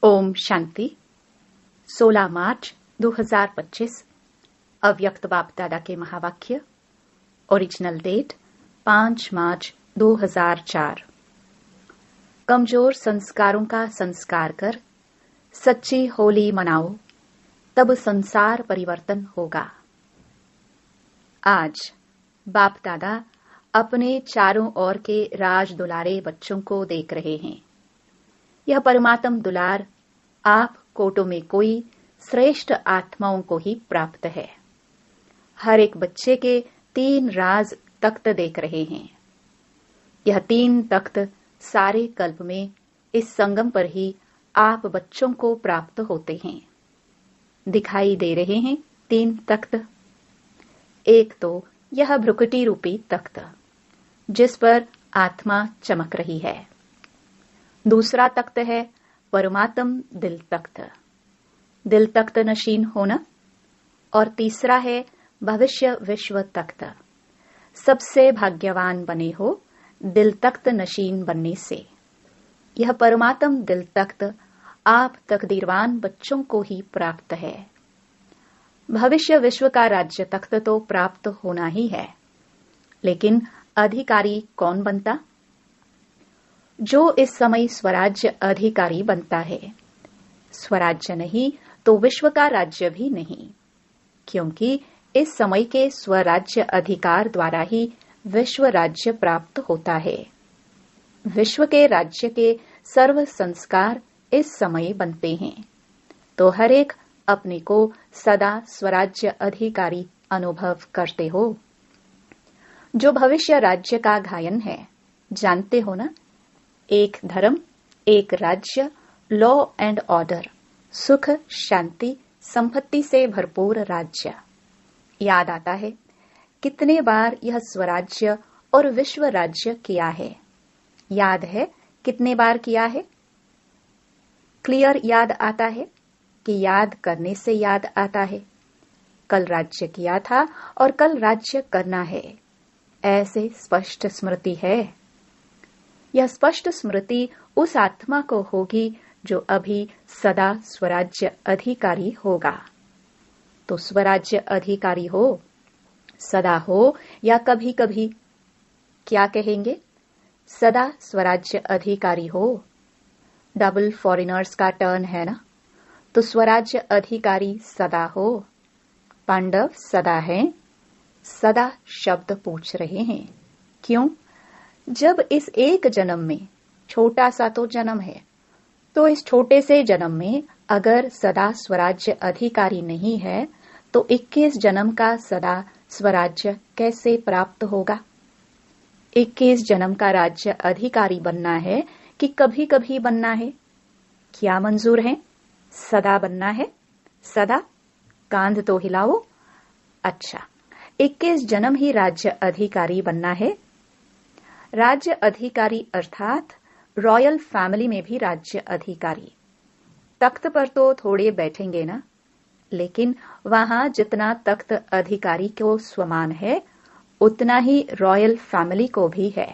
ओम शांति। 16 मार्च 2025 अव्यक्त बाप दादा के महावाक्य। ओरिजिनल डेट 5 मार्च 2004। कमजोर संस्कारों का संस्कार कर सच्ची होली मनाओ, तब संसार परिवर्तन होगा। आज बाप दादा अपने चारों ओर के राज दुलारे बच्चों को देख रहे हैं। यह परमात्म दुलार आप कोटों में कोई श्रेष्ठ आत्माओं को ही प्राप्त है। हर एक बच्चे के 3 राज तख्त देख रहे हैं। यह 3 तख्त सारे कल्प में इस संगम पर ही आप बच्चों को प्राप्त होते हैं। दिखाई दे रहे हैं 3 तख्त। एक तो यह भ्रुकुटी रूपी तख्त, जिस पर आत्मा चमक रही है। दूसरा तख्त है परमात्म दिल तख्त, दिल तख्त नशीन होना। और तीसरा है भविष्य विश्व तख्त। सबसे भाग्यवान बने हो दिल तख्त नशीन बनने से। यह परमात्म दिल तख्त आप तकदीरवान बच्चों को ही प्राप्त है। भविष्य विश्व का राज्य तख्त तो प्राप्त होना ही है, लेकिन अधिकारी कौन बनता? जो इस समय स्वराज्य अधिकारी बनता है। स्वराज्य नहीं तो विश्व का राज्य भी नहीं, क्योंकि इस समय के स्वराज्य अधिकार द्वारा ही विश्व राज्य प्राप्त होता है। विश्व के राज्य के सर्व संस्कार इस समय बनते हैं, तो हर एक अपने को सदा स्वराज्य अधिकारी अनुभव करते हो। जो भविष्य राज्य का गायन है, जानते हो ना? एक धर्म, एक राज्य, लॉ एंड ऑर्डर, सुख शांति संपत्ति से भरपूर राज्य। याद आता है कितने बार यह स्वराज्य और विश्व राज्य किया है? याद है कितने बार किया है? क्लियर याद आता है कि याद करने से याद आता है। कल राज्य किया था और कल राज्य करना है, ऐसे स्पष्ट स्मृति है। यह स्पष्ट स्मृति उस आत्मा को होगी जो अभी सदा स्वराज्य अधिकारी होगा। तो स्वराज्य अधिकारी हो, सदा हो या कभी कभी, क्या कहेंगे? सदा स्वराज्य अधिकारी हो। डबल फॉरेनर्स का टर्न है ना, तो स्वराज्य अधिकारी सदा हो। पांडव सदा हैं, सदा शब्द पूछ रहे हैं। क्यों? जब इस एक जन्म में, छोटा सा तो जन्म है, तो इस छोटे से जन्म में अगर सदा स्वराज्य अधिकारी नहीं है, तो 21 जन्म का सदा स्वराज्य कैसे प्राप्त होगा? 21 जन्म का राज्य अधिकारी बनना है कि कभी कभी बनना है? क्या मंजूर है? सदा बनना है। सदा? कांध तो हिलाओ। अच्छा, 21 जन्म ही राज्य अधिकारी बनना है। राज्य अधिकारी अर्थात रॉयल फैमिली में भी राज्य अधिकारी। तख्त पर तो थोड़े बैठेंगे ना, लेकिन वहां जितना तख्त अधिकारी को स्वमान है, उतना ही रॉयल फैमिली को भी है।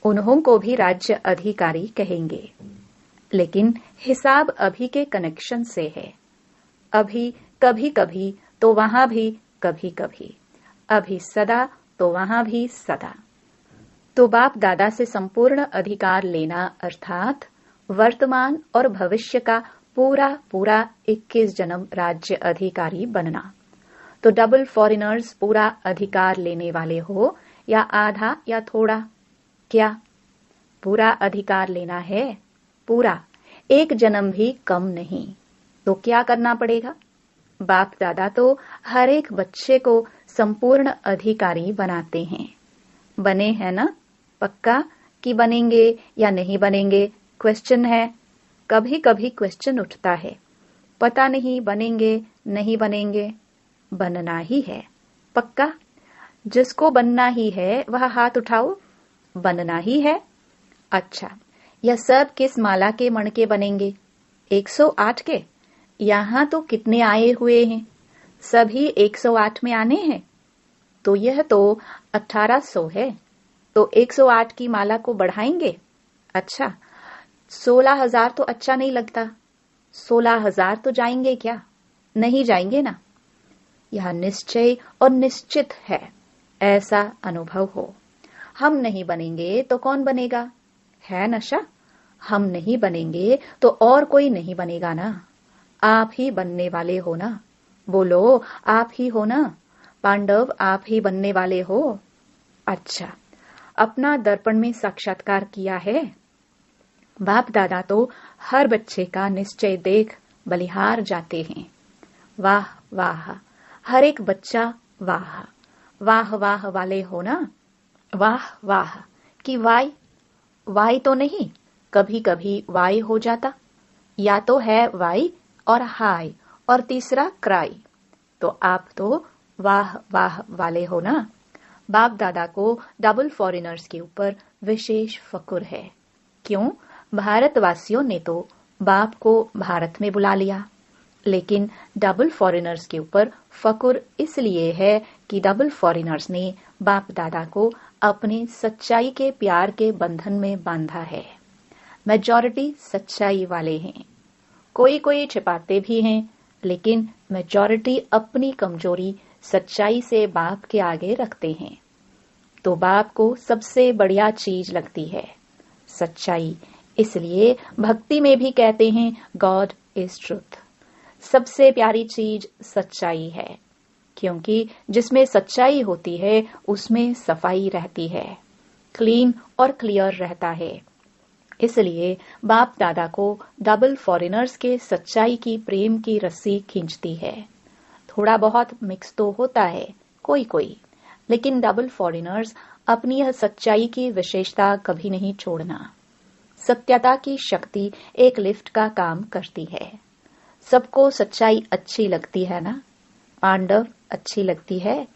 उन्हों को भी राज्य अधिकारी कहेंगे, लेकिन हिसाब अभी के कनेक्शन से है। अभी कभी कभी तो वहां भी कभी कभी, अभी सदा तो वहां भी सदा। तो बाप दादा से संपूर्ण अधिकार लेना अर्थात वर्तमान और भविष्य का पूरा पूरा 21 जन्म राज्य अधिकारी बनना। तो डबल फॉरेनर्स पूरा अधिकार लेने वाले हो या आधा या थोड़ा? क्या पूरा अधिकार लेना है? पूरा, एक जन्म भी कम नहीं। तो क्या करना पड़ेगा? बाप दादा तो हर एक बच्चे को संपूर्ण अधिकारी बनाते हैं। बने हैं ना? पक्का कि बनेंगे या नहीं बनेंगे? क्वेश्चन है। कभी कभी क्वेश्चन उठता है, पता नहीं बनेंगे नहीं बनेंगे। बनना ही है। पक्का? जिसको बनना ही है वह हाथ उठाओ। बनना ही है। अच्छा, यह सब किस माला के मण के बनेंगे? 108 के? यहाँ तो कितने आए हुए हैं? सभी 108 में आने हैं। तो यह तो 1800 है, तो 108 की माला को बढ़ाएंगे। अच्छा, 16,000 तो अच्छा नहीं लगता। 16,000 तो जाएंगे क्या? नहीं जाएंगे ना। यह निश्चय और निश्चित है, ऐसा अनुभव हो। हम नहीं बनेंगे तो कौन बनेगा? है नशा। हम नहीं बनेंगे तो और कोई नहीं बनेगा ना। आप ही बनने वाले हो ना। बोलो, आप ही हो ना। पांडव, आप ही बनने वाले हो। अच्छा, अपना दर्पण में साक्षात्कार किया है? बाप दादा तो हर बच्चे का निश्चय देख बलिहार जाते हैं। वाह वाह, हर एक बच्चा वाह वाह वाह वाले हो ना। वाह वाह कि वाई? वाई तो नहीं, कभी कभी वाई हो जाता। या तो है वाई और हाय और तीसरा क्राई। तो आप तो वाह वाह वाले हो ना। बाप दादा को डबल फॉरेनर्स के ऊपर विशेष फक्र है। क्यों? भारतवासियों ने तो बाप को भारत में बुला लिया, लेकिन डबल फॉरेनर्स के ऊपर फक्र इसलिए है कि डबल फॉरेनर्स ने बाप दादा को अपने सच्चाई के प्यार के बंधन में बांधा है। मेजॉरिटी सच्चाई वाले हैं। कोई कोई छिपाते भी हैं, लेकिन मेजॉरिटी अपनी कमजोरी सच्चाई से बाप के आगे रखते हैं। तो बाप को सबसे बढ़िया चीज लगती है सच्चाई। इसलिए भक्ति में भी कहते हैं गॉड इज ट्रुथ। सबसे प्यारी चीज सच्चाई है, क्योंकि जिसमें सच्चाई होती है उसमें सफाई रहती है, क्लीन और क्लियर रहता है। इसलिए बाप दादा को डबल फॉरेनर्स के सच्चाई की प्रेम की रस्सी खींचती है। थोड़ा बहुत मिक्स तो होता है कोई कोई, लेकिन डबल फॉरेनर्स अपनी यह सच्चाई की विशेषता कभी नहीं छोड़ना। सत्यता की शक्ति एक लिफ्ट का काम करती है। सबको सच्चाई अच्छी लगती है ना। पांडव, अच्छी लगती है।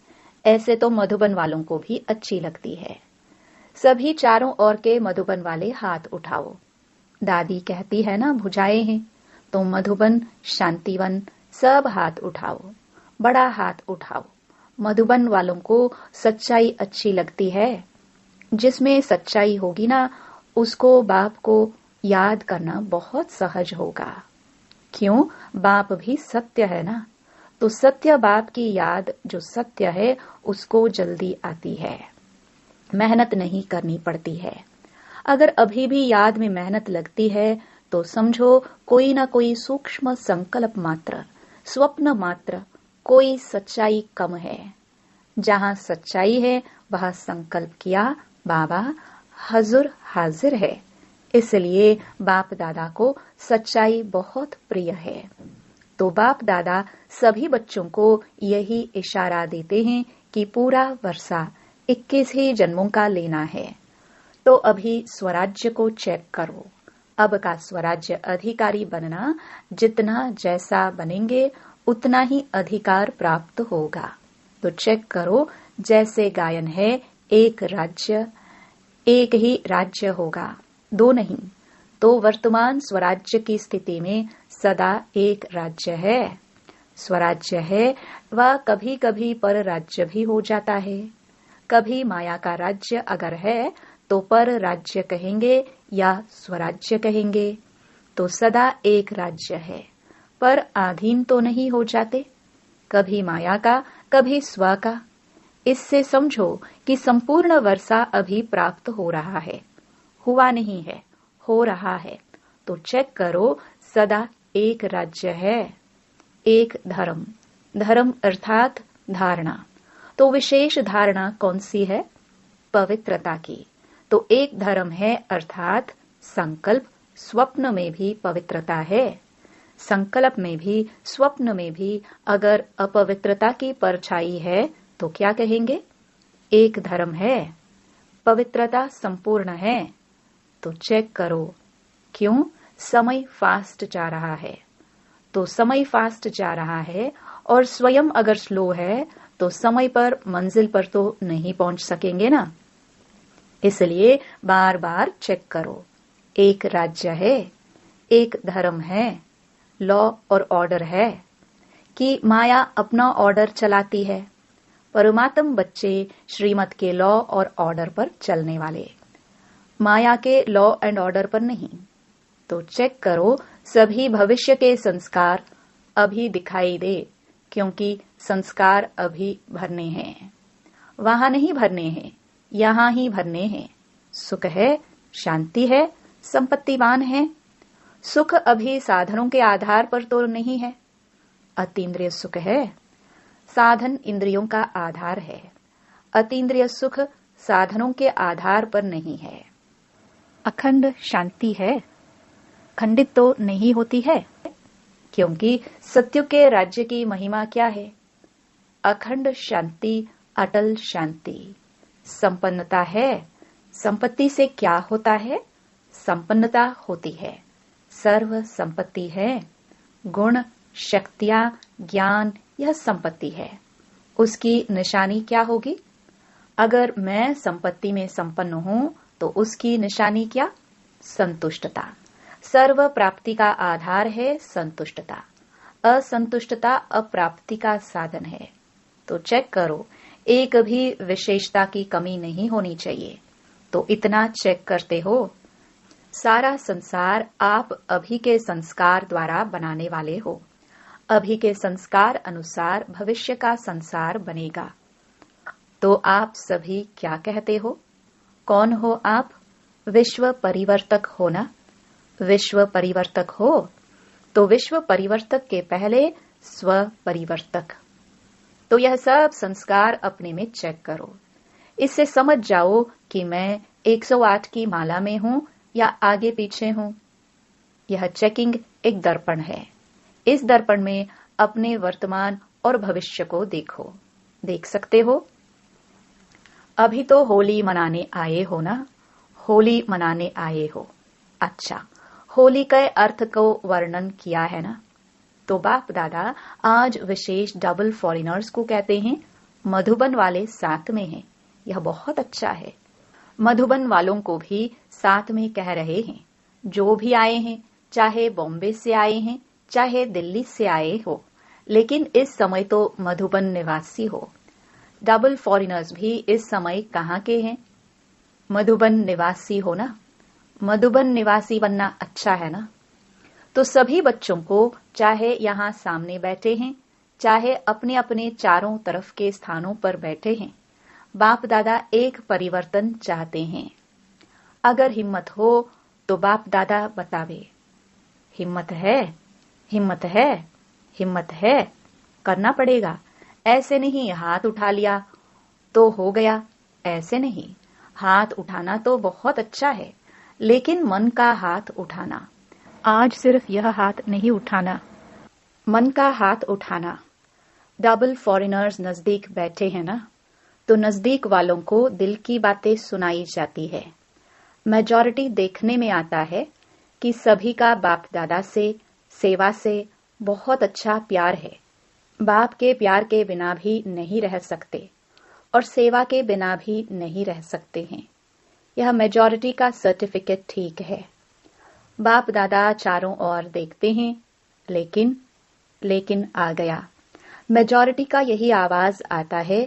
ऐसे तो मधुबन वालों को भी अच्छी लगती है। सभी चारों ओर के मधुबन वाले हाथ उठाओ। दादी कहती है ना भुजाएं हैं, तो मधुबन, शांतिवन सब हाथ उठाओ। बड़ा हाथ उठाओ। मधुबन वालों को सच्चाई अच्छी लगती है। जिसमें सच्चाई होगी ना, उसको बाप को याद करना बहुत सहज होगा। क्यों? बाप भी सत्य है ना। तो सत्य बाप की याद जो सत्य है उसको जल्दी आती है, मेहनत नहीं करनी पड़ती है। अगर अभी भी याद में मेहनत लगती है तो समझो कोई ना कोई सूक्ष्म संकल्प मात्र, स्वप्न मात्र, कोई सच्चाई कम है। जहां सच्चाई है वहां संकल्प किया, बाबा हजूर हाजिर है। इसलिए बाप दादा को सच्चाई बहुत प्रिय है। तो बाप दादा सभी बच्चों को यही इशारा देते हैं कि पूरा वर्षा 21 ही जन्मों का लेना है। तो अभी स्वराज्य को चेक करो। अब का स्वराज्य अधिकारी बनना, जितना जैसा बनेंगे उतना ही अधिकार प्राप्त होगा। तो चेक करो, जैसे गायन है, एक राज्य, एक ही राज्य होगा, दो नहीं। तो वर्तमान स्वराज्य की स्थिति में सदा एक राज्य है। स्वराज्य है वह कभी कभी पर राज्य भी हो जाता है। कभी माया का राज्य अगर है तो पर राज्य कहेंगे या स्वराज्य कहेंगे। तो सदा एक राज्य है, पर अधीन तो नहीं हो जाते। कभी माया का, कभी स्व का। इससे समझो कि संपूर्ण वर्षा अभी प्राप्त हो रहा है, हुआ नहीं है, हो रहा है। तो चेक करो, सदा एक राज्य है, एक धर्म। धर्म अर्थात धारणा। तो विशेष धारणा कौन सी है? पवित्रता की। तो एक धर्म है अर्थात संकल्प। स्वप्न में भी पवित्रता है। संकल्प में भी, स्वप्न में भी अगर अपवित्रता की परछाई है तो क्या कहेंगे? एक धर्म है, पवित्रता संपूर्ण है। तो चेक करो, क्यों? समय फास्ट जा रहा है। तो समय फास्ट जा रहा है और स्वयं अगर स्लो है तो समय पर, मंजिल पर तो नहीं पहुंच सकेंगे ना। इसलिए बार बार चेक करो, एक राज्य है, एक धर्म है, लॉ और ऑर्डर है। कि माया अपना ऑर्डर चलाती है, परमात्म बच्चे श्रीमत के लॉ और ऑर्डर पर चलने वाले, माया के लॉ एंड ऑर्डर पर नहीं। तो चेक करो सभी भविष्य के संस्कार अभी दिखाई दे, क्योंकि संस्कार अभी भरने हैं। वहां नहीं भरने हैं, यहां ही भरने हैं। सुख है, शांति है, संपत्तिवान है। सुख अभी साधनों के आधार पर तो नहीं है। अतीन्द्रिय सुख है, साधन इंद्रियों का आधार है। अतीन्द्रिय सुख साधनों के आधार पर नहीं है। अखंड शांति है, खंडित तो नहीं होती है, क्योंकि सत्य के राज्य की महिमा क्या है? अखंड शांति, अटल शांति। संपन्नता है। संपत्ति से क्या होता है? संपन्नता होती है। सर्व संपत्ति है। गुण, शक्तियां, ज्ञान, यह संपत्ति है। उसकी निशानी क्या होगी? अगर मैं संपत्ति में संपन्न हूं तो उसकी निशानी क्या? संतुष्टता। सर्व प्राप्ति का आधार है संतुष्टता। असंतुष्टता अप्राप्ति का साधन है। तो चेक करो, एक भी विशेषता की कमी नहीं होनी चाहिए। तो इतना चेक करते हो। सारा संसार आप अभी के संस्कार द्वारा बनाने वाले हो। अभी के संस्कार अनुसार भविष्य का संसार बनेगा। तो आप सभी क्या कहते हो? कौन हो आप? विश्व परिवर्तक हो ना? विश्व परिवर्तक हो तो विश्व परिवर्तक के पहले स्व परिवर्तक। तो यह सब संस्कार अपने में चेक करो। इससे समझ जाओ कि मैं 108 की माला में हूं या आगे पीछे हूं। यह चेकिंग एक दर्पण है। इस दर्पण में अपने वर्तमान और भविष्य को देखो। देख सकते हो? अभी तो होली मनाने आए हो ना? होली मनाने आए हो। अच्छा, होली के अर्थ को वर्णन किया है ना? तो बाप दादा आज विशेष डबल फॉरेनर्स को कहते हैं। मधुबन वाले साथ में हैं। यह बहुत अच्छा है। मधुबन वालों को भी साथ में कह रहे हैं। जो भी आए हैं, चाहे बॉम्बे से आए हैं, चाहे दिल्ली से आए हो, लेकिन इस समय तो मधुबन निवासी हो। डबल फॉरेनर्स भी इस समय कहाँ के हैं? मधुबन निवासी हो ना? मधुबन निवासी बनना अच्छा है ना? तो सभी बच्चों को, चाहे यहाँ सामने बैठे हैं, चाहे अपने अपने चारों तरफ के स्थानों पर बैठे हैं, बाप दादा एक परिवर्तन चाहते हैं। अगर हिम्मत हो तो बाप दादा बतावे। हिम्मत है, हिम्मत है, हिम्मत है। करना पड़ेगा। ऐसे नहीं हाथ उठा लिया तो हो गया, ऐसे नहीं। हाथ उठाना तो बहुत अच्छा है, लेकिन मन का हाथ उठाना। आज सिर्फ यह हाथ नहीं उठाना, मन का हाथ उठाना। डबल फॉरेनर्स नजदीक बैठे हैं ना? तो नजदीक वालों को दिल की बातें सुनाई जाती है। मेजॉरिटी देखने में आता है कि सभी का बाप दादा से, सेवा से बहुत अच्छा प्यार है। बाप के प्यार के बिना भी नहीं रह सकते और सेवा के बिना भी नहीं रह सकते हैं। यह मेजॉरिटी का सर्टिफिकेट ठीक है। बाप दादा चारों ओर देखते हैं, लेकिन आ गया। मेजॉरिटी का यही आवाज आता है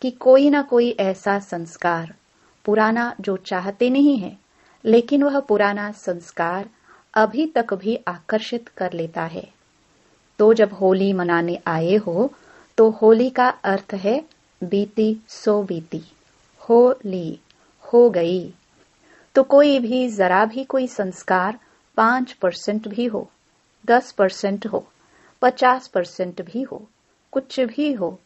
कि कोई ना कोई ऐसा संस्कार पुराना जो चाहते नहीं है, लेकिन वह पुराना संस्कार अभी तक भी आकर्षित कर लेता है। तो जब होली मनाने आए हो तो होली का अर्थ है बीती सो बीती। होली हो गई। तो कोई भी जरा भी कोई संस्कार 5% भी हो, 10% हो, 50% भी हो, कुछ भी हो,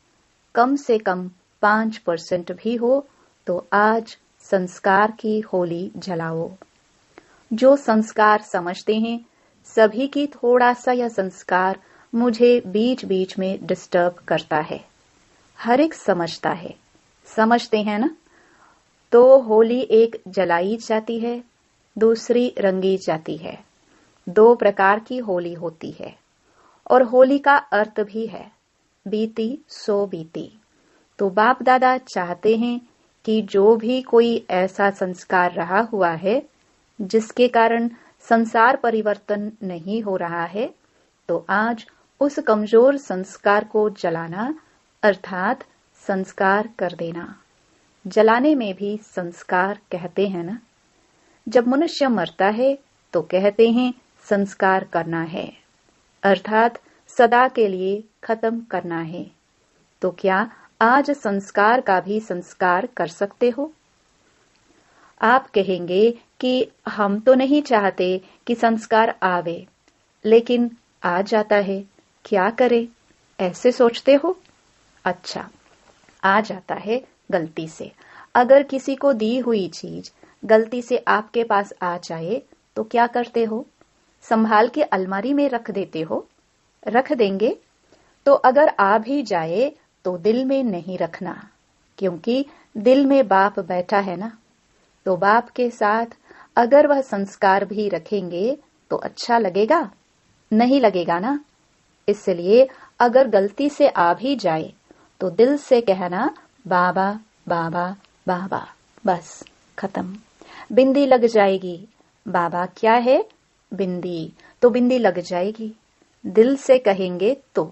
कम से कम 5% भी हो, तो आज संस्कार की होली जलाओ। जो संस्कार समझते हैं, सभी की थोड़ा सा यह संस्कार मुझे बीच बीच में डिस्टर्ब करता है। हर एक समझता है, समझते हैं ना? तो होली एक जलाई जाती है, दूसरी रंगी जाती है। 2 प्रकार की होली होती है और होली का अर्थ भी है बीती सो बीती। तो बाप दादा चाहते हैं कि जो भी कोई ऐसा संस्कार रहा हुआ है जिसके कारण संसार परिवर्तन नहीं हो रहा है, तो आज उस कमजोर संस्कार को जलाना अर्थात संस्कार कर देना। जलाने में भी संस्कार कहते हैं ना? जब मनुष्य मरता है तो कहते हैं संस्कार करना है, अर्थात सदा के लिए खत्म करना है। तो क्या आज संस्कार का भी संस्कार कर सकते हो? आप कहेंगे कि हम तो नहीं चाहते कि संस्कार आवे, लेकिन आ जाता है, क्या करे? ऐसे सोचते हो? अच्छा, आ जाता है गलती से। अगर किसी को दी हुई चीज गलती से आपके पास आ जाए तो क्या करते हो? संभाल के अलमारी में रख देते हो? रख देंगे। तो अगर आ भी जाए तो दिल में नहीं रखना, क्योंकि दिल में बाप बैठा है ना। तो बाप के साथ अगर वह संस्कार भी रखेंगे तो अच्छा लगेगा? नहीं लगेगा ना। इसलिए अगर गलती से आ भी जाए तो दिल से कहना बाबा बाबा बाबा, बस खत्म। बिंदी लग जाएगी। बाबा क्या है? बिंदी। तो बिंदी लग जाएगी, दिल से कहेंगे तो।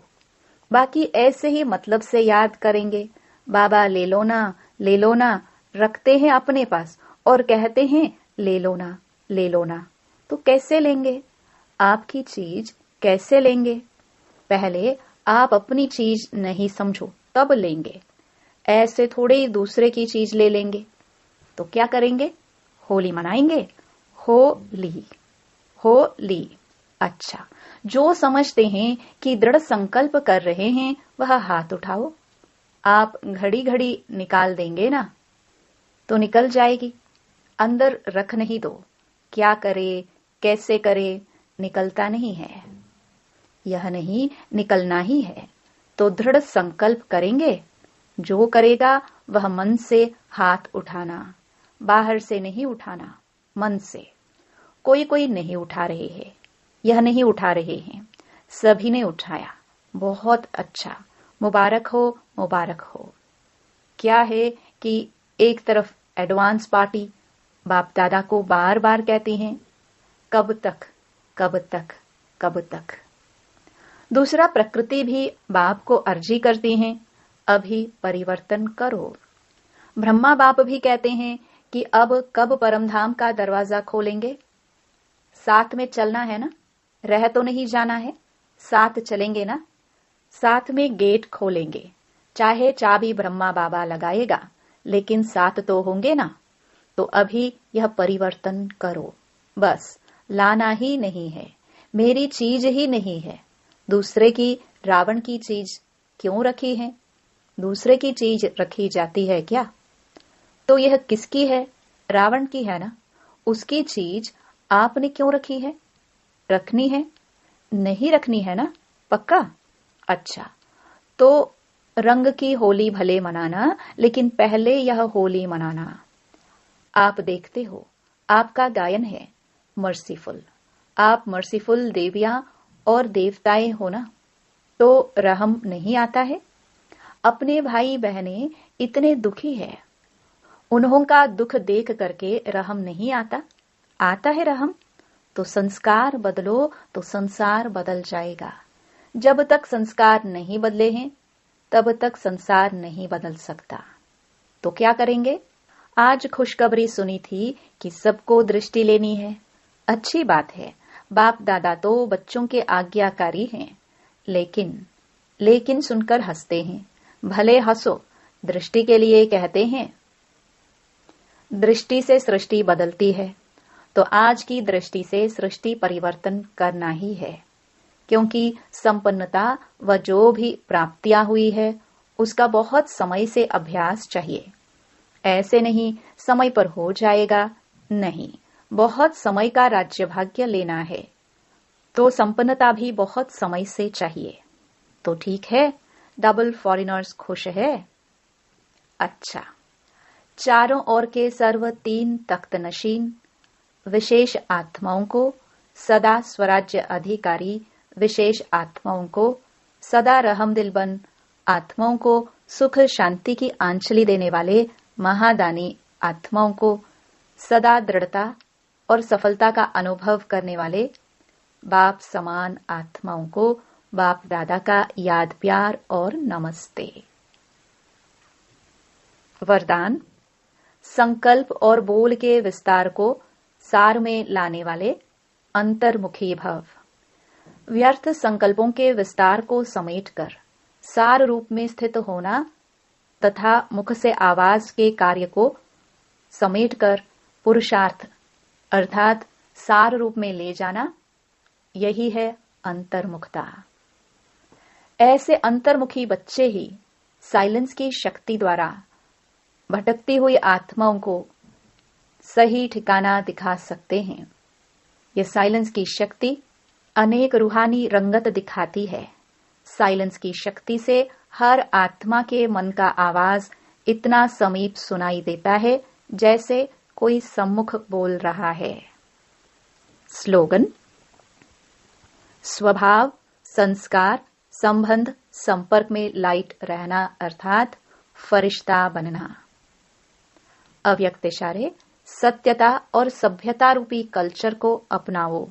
बाकी ऐसे ही मतलब से याद करेंगे, बाबा ले लो ना, ले लो ना, रखते हैं अपने पास और कहते हैं ले लो ना, ले लो ना। तो कैसे लेंगे? आपकी चीज कैसे लेंगे? पहले आप अपनी चीज नहीं समझो तब लेंगे। ऐसे थोड़े ही दूसरे की चीज ले लेंगे। तो क्या करेंगे? होली मनाएंगे। होली, होली। अच्छा, जो समझते हैं कि दृढ़ संकल्प कर रहे हैं वह हाथ उठाओ। आप घड़ी घड़ी निकाल देंगे ना, तो निकल जाएगी। अंदर रख नहीं दो। क्या करे, कैसे करे, निकलता नहीं है। यह नहीं, निकलना ही है। तो दृढ़ संकल्प करेंगे। जो करेगा वह मन से हाथ उठाना, बाहर से नहीं उठाना, मन से। कोई कोई नहीं उठा रहे हैं, यह नहीं उठा रहे हैं, सभी ने उठाया। बहुत अच्छा, मुबारक हो, मुबारक हो। क्या है कि एक तरफ एडवांस पार्टी बाप दादा को बार बार कहती हैं, कब तक, कब तक, कब तक। दूसरा, प्रकृति भी बाप को अर्जी करती हैं, अभी परिवर्तन करो। ब्रह्मा बाप भी कहते हैं कि अब कब परमधाम का दरवाजा खोलेंगे? साथ में चलना है ना, रह तो नहीं जाना है, साथ चलेंगे ना। साथ में गेट खोलेंगे, चाहे चाबी ब्रह्मा बाबा लगाएगा, लेकिन साथ तो होंगे ना। तो अभी यह परिवर्तन करो, बस लाना ही नहीं है, मेरी चीज ही नहीं है। दूसरे की, रावण की चीज क्यों रखी है? दूसरे की चीज रखी जाती है क्या? तो यह किसकी है? रावण की है ना। उसकी चीज आपने क्यों रखी है? रखनी है? नहीं रखनी है ना, पक्का? अच्छा, तो रंग की होली भले मनाना, लेकिन पहले यह होली मनाना। आप देखते हो, आपका गायन है मर्सीफुल। आप मर्सीफुल देवियां और देवताएं हो ना, तो रहम नहीं आता है? अपने भाई बहनें इतने दुखी है, उन्हों का दुख देख करके रहम नहीं आता? आता है रहम। तो संस्कार बदलो तो संसार बदल जाएगा। जब तक संस्कार नहीं बदले हैं तब तक संसार नहीं बदल सकता। तो क्या करेंगे? आज खुशखबरी सुनी थी कि सबको दृष्टि लेनी है। अच्छी बात है, बाप दादा तो बच्चों के आज्ञाकारी हैं, लेकिन सुनकर हंसते हैं। भले हंसो, दृष्टि के लिए कहते हैं। दृष्टि से सृष्टि बदलती है, तो आज की दृष्टि से सृष्टि परिवर्तन करना ही है। क्योंकि संपन्नता व जो भी प्राप्तियां हुई है उसका बहुत समय से अभ्यास चाहिए। ऐसे नहीं समय पर हो जाएगा, नहीं, बहुत समय का राज्य भाग्य लेना है, तो संपन्नता भी बहुत समय से चाहिए। तो ठीक है, डबल फॉरेनर्स खुश है। अच्छा, चारों ओर के सर्व तीन तख्त नशीन विशेष आत्माओं को, सदा स्वराज्य अधिकारी विशेष आत्माओं को, सदा रहमदिलबन आत्माओं को, सुख शांति की आंचली देने वाले महादानी आत्माओं को, सदा दृढ़ता और सफलता का अनुभव करने वाले बाप समान आत्माओं को बाप दादा का याद प्यार और नमस्ते। वरदान, संकल्प और बोल के विस्तार को सार में लाने वाले अंतर्मुखी भव। व्यर्थ संकल्पों के विस्तार को समेटकर सार रूप में स्थित होना तथा मुख से आवाज के कार्य को समेटकर पुरुषार्थ अर्थात सार रूप में ले जाना, यही है अंतर्मुखता। ऐसे अंतर्मुखी बच्चे ही साइलेंस की शक्ति द्वारा भटकती हुई आत्माओं को सही ठिकाना दिखा सकते हैं। यह साइलेंस की शक्ति अनेक रूहानी रंगत दिखाती है। साइलेंस की शक्ति से हर आत्मा के मन का आवाज इतना समीप सुनाई देता है जैसे कोई सम्मुख बोल रहा है। स्लोगन: स्वभाव, संस्कार, संबंध, संपर्क में लाइट रहना अर्थात फरिश्ता बनना। अव्यक्त इशारे: सत्यता और सभ्यता रूपी कल्चर को अपनाओ।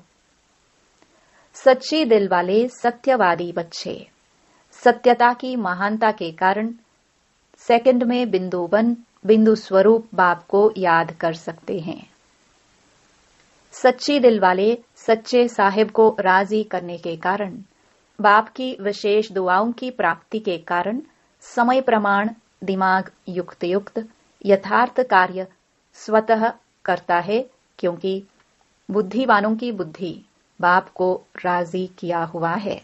सच्चे दिल वाले सत्यवादी बच्चे सत्यता की महानता के कारण सेकंड में बिंदु स्वरूप बाप को याद कर सकते हैं। सच्ची दिल वाले सच्चे साहिब को राजी करने के कारण, बाप की विशेष दुआओं की प्राप्ति के कारण समय प्रमाण दिमाग युक्त यथार्थ कार्य स्वतः करता है, क्योंकि बुद्धिवानों की बुद्धि बाप को राजी किया हुआ है।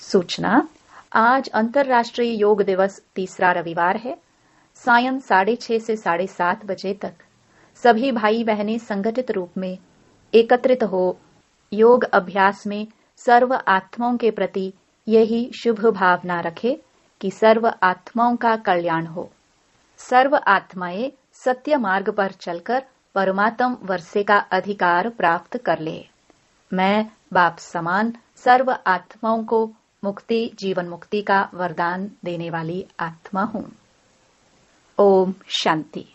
सूचना: आज अंतर्राष्ट्रीय योग दिवस तीसरा रविवार है। सायं 6:30 से 7:30 बजे तक सभी भाई बहनें संगठित रूप में एकत्रित हो योग अभ्यास में सर्व आत्माओं के प्रति यही शुभ भावना रखे कि सर्व आत्माओं का कल्याण हो। सर्व आत्माएं सत्य मार्ग पर चलकर परमात्म वर्षे का अधिकार प्राप्त कर ले। मैं बाप समान सर्व आत्माओं को मुक्ति, जीवन मुक्ति का वरदान देने वाली आत्मा हूँ। ओम शांति।